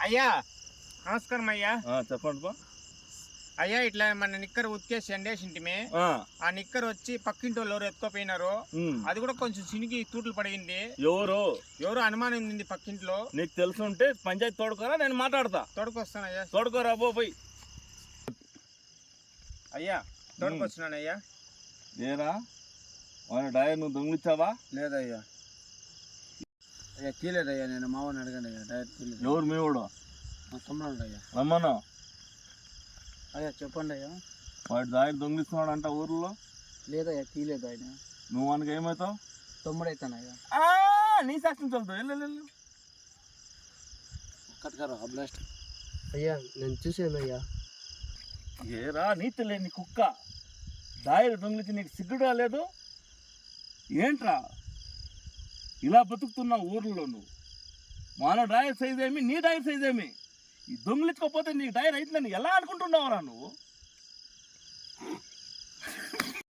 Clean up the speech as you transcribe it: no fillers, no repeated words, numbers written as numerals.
అయ్యా నమస్కారం అయ్యా. చెప్పండి బా. అయ్యా ఇట్లా మన నిక్కర్ ఉతికేసి ఎండేసింటిమే. ఆ నిక్కర్ వచ్చి పక్కింటి వాళ్ళు ఎవరు ఎత్తుకోపోయినారు. అది కూడా కొంచెం చినిగి తూట్లు పడిగింది. ఎవరు అనుమానం ఉంది పక్కింట్లో. నీకు తెలుసుంటే పంచాయతీ తోడుకోరా, నేను మాట్లాడతా. తోడుకొస్తానయ్యా. తోడుకోరా పోయి. అయ్యా తోడుకొచ్చినానయ్యా. ఏరా మన డైర్ నువ్వు దొంగిలిచ్చావా? లేదయ్యా. అయ్యా తీలేదయ్యా, నేను మావని అడగండి అయ్యా. డైర్ తీలేదు. ఎవరు మీ వాడు? మా తమ్ముడు అయ్యా. రమ్మను. అయ్యా చెప్పండి అయ్యా. వాడు డైర్ దొంగిలిస్తున్నాడు అంట ఊర్లో. లేదయ్యా తీలేదు ఆయన. నువ్వు మనకి ఏమవుతావు? తమ్ముడు అవుతానయ్యా. నీ సాక్షి చదువుతావు. వెళ్ళు. బ్లాస్ట్ అయ్యా నేను చూసానయ్యా. ఏరా నీతి లేని కుక్క, దాయలు దొంగిలించి నీకు సిగ్గుడా లేదు? ఏంట్రా ఇలా బతుకుతున్నావు ఊర్లో? నువ్వు మన డైర్ సైజ్ ఏమి, నీ డైర్ సైజ్ ఏమి? ఈ దొంగిలించుకోకపోతే నీకు డైర్ అవుతుందని ఎలా అనుకుంటున్నావురా నువ్వు?